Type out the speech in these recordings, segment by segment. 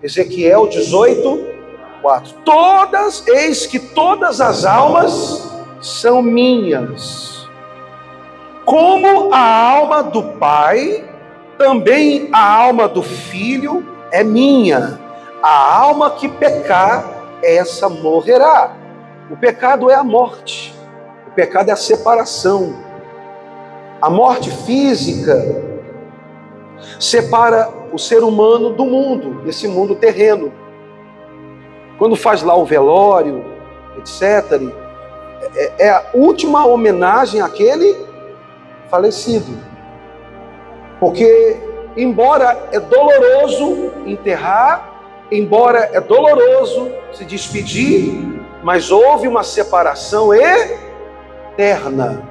Ezequiel 18:4. Eis que todas as almas são minhas. Como a alma do Pai, também a alma do Filho é minha. A alma que pecar, essa morrerá. O pecado é a morte. O pecado é a separação. A morte física separa o ser humano do mundo, desse mundo terreno. Quando faz lá o velório, etc., é a última homenagem àquele falecido. Porque, embora é doloroso enterrar, embora é doloroso se despedir, mas houve uma separação eterna.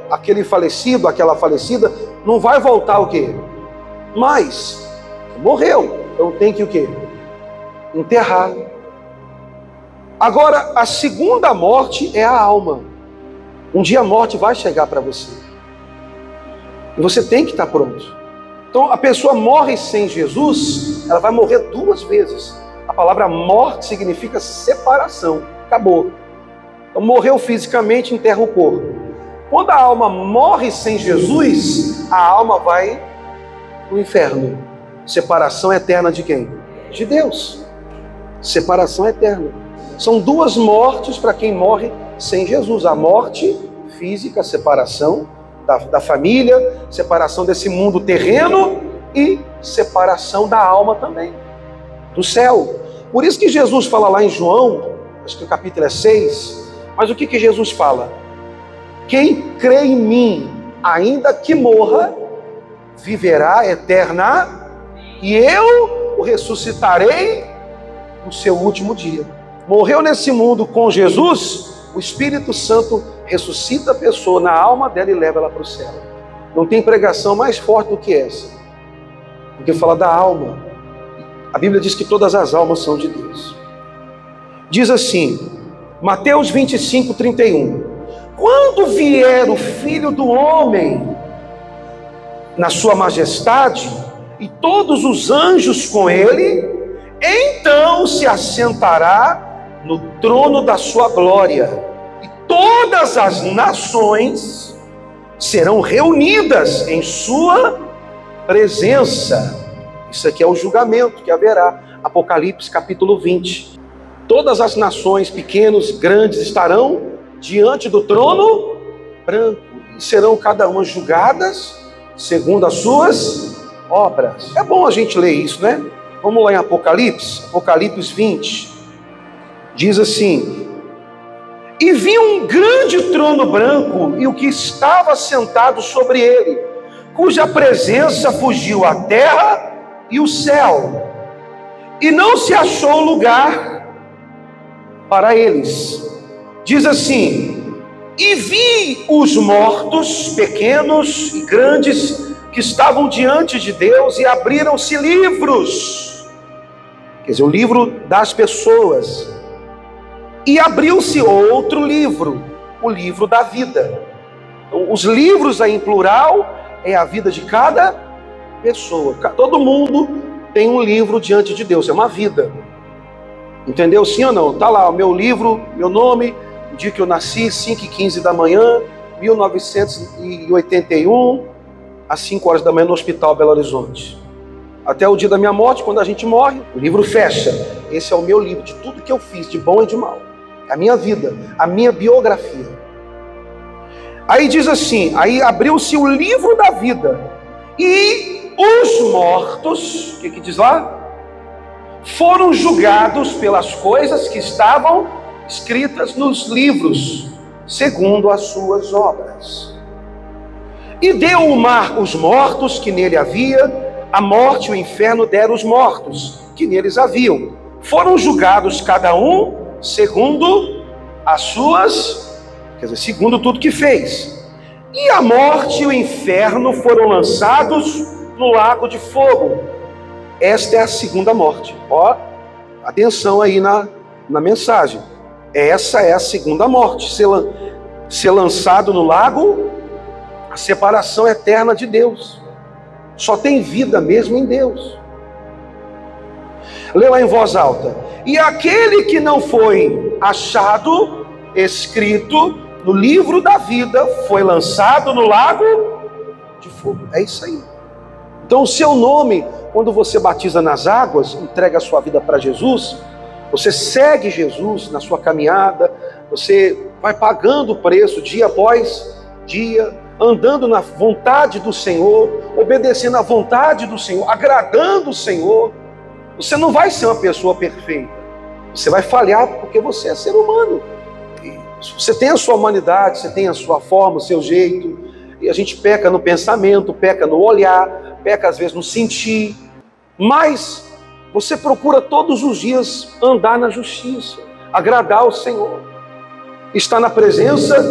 Aquele falecido, aquela falecida, não vai voltar o quê? Mas morreu, então tem que o quê? Enterrar. Agora, a segunda morte é a alma. Um dia a morte vai chegar para você. E você tem que estar pronto. Então, a pessoa morre sem Jesus, ela vai morrer 2 vezes. A palavra morte significa separação. Acabou. Então, morreu fisicamente, enterra o corpo. Quando a alma morre sem Jesus, a alma vai para o inferno. Separação eterna de quem? De Deus. Separação eterna. São 2 mortes para quem morre sem Jesus. A morte física, separação da família, separação desse mundo terreno e separação da alma também, do céu. Por isso que Jesus fala lá em João, acho que o capítulo é 6, mas o que Jesus fala? Quem crê em mim, ainda que morra, viverá eterna, e eu o ressuscitarei no seu último dia. Morreu nesse mundo com Jesus, o Espírito Santo ressuscita a pessoa na alma dela e leva ela para o céu. Não tem pregação mais forte do que essa, porque fala da alma. A Bíblia diz que todas as almas são de Deus. Diz assim, Mateus 25:31. Quando vier o Filho do Homem na sua majestade e todos os anjos com ele, então se assentará no trono da sua glória, e todas as nações serão reunidas em sua presença. Isso aqui é o julgamento que haverá. Apocalipse capítulo 20. Todas as nações, pequenos, grandes, estarão diante do trono branco, e serão cada uma julgadas segundo as suas obras. É bom a gente ler isso, né? Vamos lá em Apocalipse 20. Diz assim: e vi um grande trono branco e o que estava sentado sobre ele, cuja presença fugiu a terra e o céu, e não se achou lugar para eles. Diz assim: e vi os mortos, pequenos e grandes, que estavam diante de Deus, e abriram-se livros, quer dizer, o livro das pessoas. E abriu-se outro livro, o livro da vida. Então, os livros aí em plural é a vida de cada pessoa. Todo mundo tem um livro diante de Deus, é uma vida. Entendeu? Sim ou não? Está lá o meu livro, meu nome, o dia que eu nasci, 5h15 da manhã, 1981, às 5 horas da manhã no Hospital Belo Horizonte. Até o dia da minha morte, quando a gente morre, o livro fecha. Esse é o meu livro, de tudo que eu fiz, de bom e de mal. A minha vida, a minha biografia. Aí diz assim, aí abriu-se o livro da vida, e os mortos, o que diz lá? Foram julgados pelas coisas que estavam escritas nos livros, segundo as suas obras. E deu o mar os mortos que nele havia, a morte e o inferno deram os mortos que neles haviam. Foram julgados cada um segundo as suas, quer dizer, segundo tudo que fez. E a morte e o inferno foram lançados no lago de fogo. Esta é a segunda morte. Ó, atenção aí na mensagem. Essa é a segunda morte. Ser lançado no lago, a separação eterna de Deus. Só tem vida mesmo em Deus. Lê lá em voz alta. E aquele que não foi achado escrito no livro da vida foi lançado no lago de fogo. É isso aí. Então o seu nome, quando você batiza nas águas, entrega a sua vida para Jesus, você segue Jesus na sua caminhada, você vai pagando o preço dia após dia, andando na vontade do Senhor, obedecendo à vontade do Senhor, agradando o Senhor. Você não vai ser uma pessoa perfeita. Você vai falhar porque você é ser humano. Você tem a sua humanidade, você tem a sua forma, o seu jeito. E a gente peca no pensamento, peca no olhar, peca às vezes no sentir. Mas você procura todos os dias andar na justiça, agradar o Senhor, estar na presença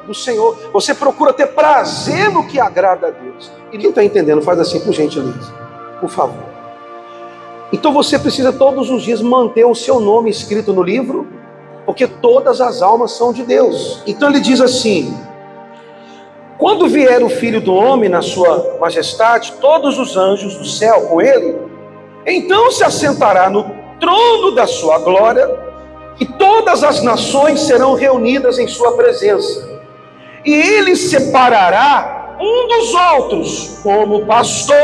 do Senhor. Você procura ter prazer no que agrada a Deus. E quem está entendendo, faz assim por gentileza, por favor. Então você precisa todos os dias manter o seu nome escrito no livro, porque todas as almas são de Deus. Então ele diz assim: quando vier o Filho do Homem na sua majestade, todos os anjos do céu com ele, então se assentará no trono da sua glória, e todas as nações serão reunidas em sua presença. E ele separará um dos outros, como o pastor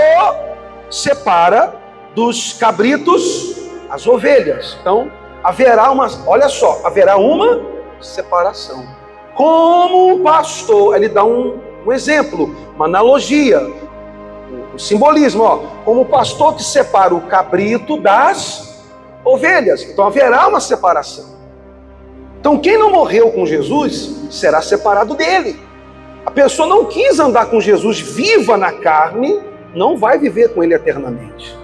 separa dos cabritos as ovelhas. Então haverá haverá uma separação. Como o pastor, ele dá um exemplo, uma analogia, um simbolismo, como o pastor que separa o cabrito das ovelhas. Então haverá uma separação. Então quem não morreu com Jesus será separado dele. A pessoa não quis andar com Jesus viva na carne, não vai viver com ele eternamente.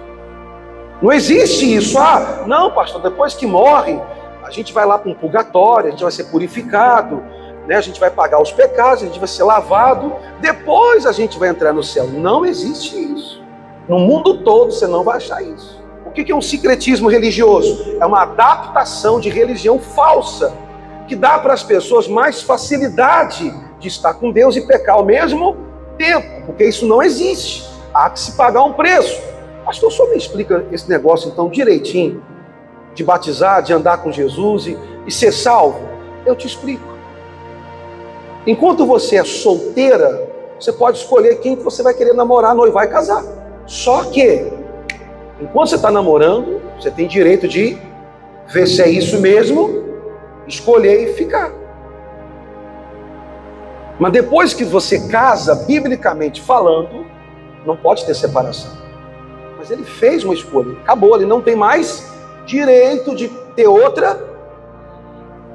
Não existe isso. Não, pastor, depois que morre, a gente vai lá para um purgatório, a gente vai ser purificado, né? A gente vai pagar os pecados, a gente vai ser lavado, depois a gente vai entrar no céu. Não existe isso. No mundo todo você não vai achar isso. O que é um sincretismo religioso? É uma adaptação de religião falsa, que dá para as pessoas mais facilidade de estar com Deus e pecar ao mesmo tempo, porque isso não existe. Há que se pagar um preço. Pastor, só me explica esse negócio então direitinho, de batizar, de andar com Jesus e ser salvo. Eu te explico. Enquanto você é solteira, você pode escolher quem que você vai querer namorar, noivar e casar. Só que, enquanto você está namorando, você tem direito de ver se é isso mesmo, escolher e ficar. Mas depois que você casa, biblicamente falando, não pode ter separação. Mas ele fez uma escolha, acabou, ele não tem mais direito de ter outra.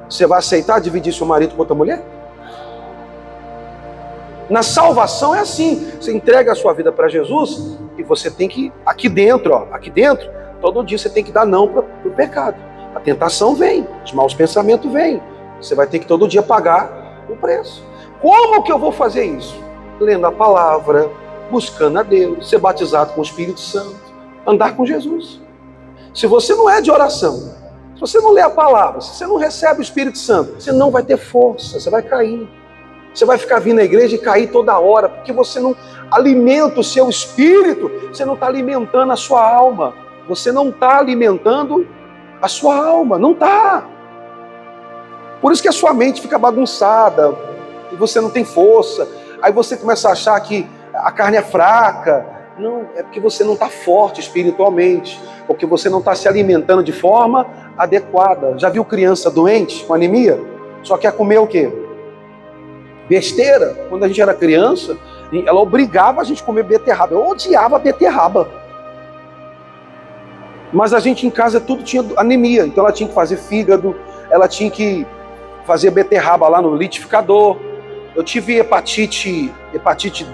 Você vai aceitar dividir seu marido com outra mulher? Na salvação é assim, você entrega a sua vida para Jesus e você tem que, aqui dentro, todo dia você tem que dar não para o pecado. A tentação vem, os maus pensamentos vêm, você vai ter que todo dia pagar o preço. Como que eu vou fazer isso? Lendo a palavra, buscando a Deus, ser batizado com o Espírito Santo, andar com Jesus. Se você não é de oração, se você não lê a palavra, se você não recebe o Espírito Santo, você não vai ter força, você vai cair. Você vai ficar vindo na igreja e cair toda hora, porque você não alimenta o seu espírito, você não está alimentando a sua alma. Você não está alimentando a sua alma, não está. Por isso que a sua mente fica bagunçada, e você não tem força, aí você começa a achar que a carne é fraca. Não, é porque você não está forte espiritualmente, porque você não está se alimentando de forma adequada. Já viu criança doente, com anemia? Só quer comer o quê? Besteira. Quando a gente era criança, ela obrigava a gente a comer beterraba. Eu odiava beterraba. Mas a gente em casa tudo tinha anemia, então ela tinha que fazer fígado, ela tinha que fazer beterraba lá no litificador. Eu tive hepatite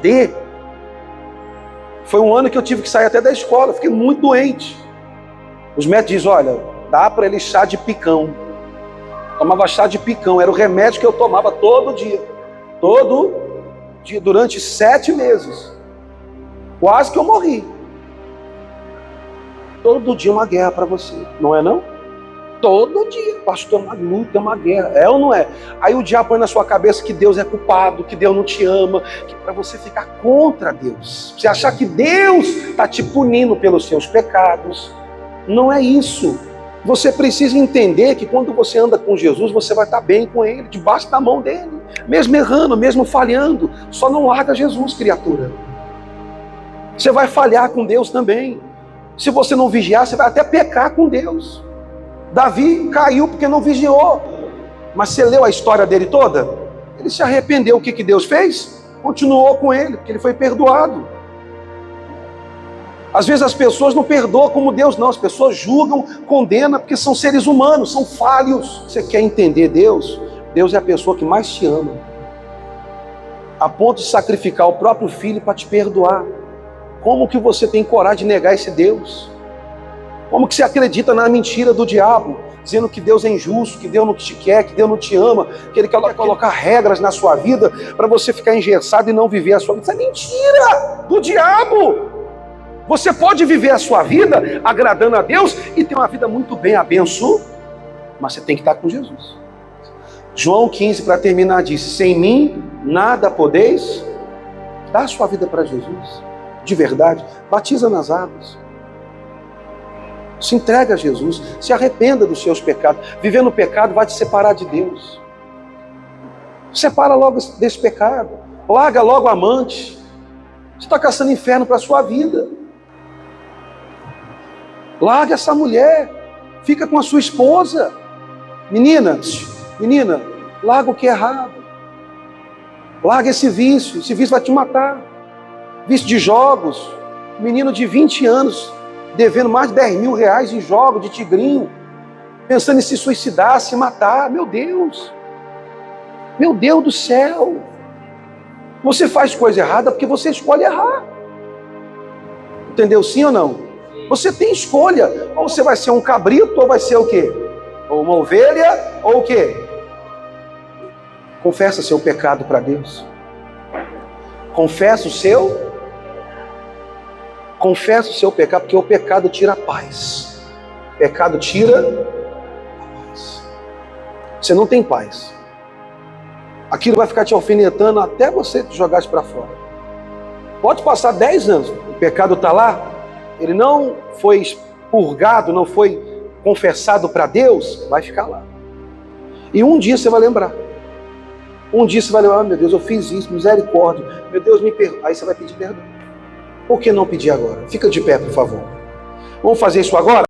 D. Foi um ano que eu tive que sair até da escola, fiquei muito doente. Os médicos dizem, olha, dá para ele chá de picão. Tomava chá de picão, era o remédio que eu tomava todo dia, durante 7 meses. Quase que eu morri. Todo dia uma guerra para você, não é não? Todo dia, pastor, uma luta, uma guerra, é ou não é? Aí o diabo põe na sua cabeça que Deus é culpado, que Deus não te ama, que para você ficar contra Deus, você achar que Deus está te punindo pelos seus pecados, Não é isso. Você precisa entender que quando você anda com Jesus, você vai estar bem com Ele, debaixo da mão dEle. Mesmo errando, mesmo falhando. Só não larga Jesus, criatura. Você vai falhar com Deus também. Se você não vigiar, você vai até pecar com Deus. Davi caiu porque não vigiou. Mas você leu a história dele toda? Ele se arrependeu. O que Deus fez? Continuou com ele, porque ele foi perdoado. Às vezes as pessoas não perdoam como Deus não. As pessoas julgam, condenam, porque são seres humanos, são falhos. Você quer entender Deus? Deus é a pessoa que mais te ama, a ponto de sacrificar o próprio filho para te perdoar. Como que você tem coragem de negar esse Deus? Como que você acredita na mentira do diabo, dizendo que Deus é injusto, que Deus não te quer, que Deus não te ama, que Ele quer colocar regras na sua vida para você ficar engessado e não viver a sua vida? Isso é mentira do diabo! Você pode viver a sua vida agradando a Deus e ter uma vida muito bem abençoada, mas você tem que estar com Jesus. João 15, para terminar, diz: sem mim nada podeis. Dá a sua vida para Jesus, de verdade. Batiza nas águas. Se entrega a Jesus, se arrependa dos seus pecados. Viver no pecado vai te separar de Deus. Separa logo desse pecado. Larga logo a amante. Você está caçando inferno para a sua vida. Larga essa mulher. Fica com a sua esposa. Menina, larga o que é errado. Larga esse vício. Esse vício vai te matar. Vício de jogos. Menino de 20 anos devendo mais de 10 mil reais em jogos de tigrinho, pensando em se suicidar, se matar. Meu Deus do céu, você faz coisa errada porque você escolhe errar. Entendeu? Sim ou não? Você tem escolha, ou você vai ser um cabrito, ou vai ser o quê? Ou uma ovelha, ou o quê? Confessa seu pecado para Deus. Confessa o seu pecado, porque o pecado tira a paz. O pecado tira a paz. Você não tem paz. Aquilo vai ficar te alfinetando até você jogar isso para fora. Pode passar 10 anos, o pecado está lá, ele não foi expurgado, não foi confessado para Deus, vai ficar lá. E um dia você vai lembrar. Um dia você vai lembrar: meu Deus, eu fiz isso, misericórdia. Meu Deus, me perdoa. Aí você vai pedir perdão. Por que não pedir agora? Fica de pé, por favor. Vamos fazer isso agora?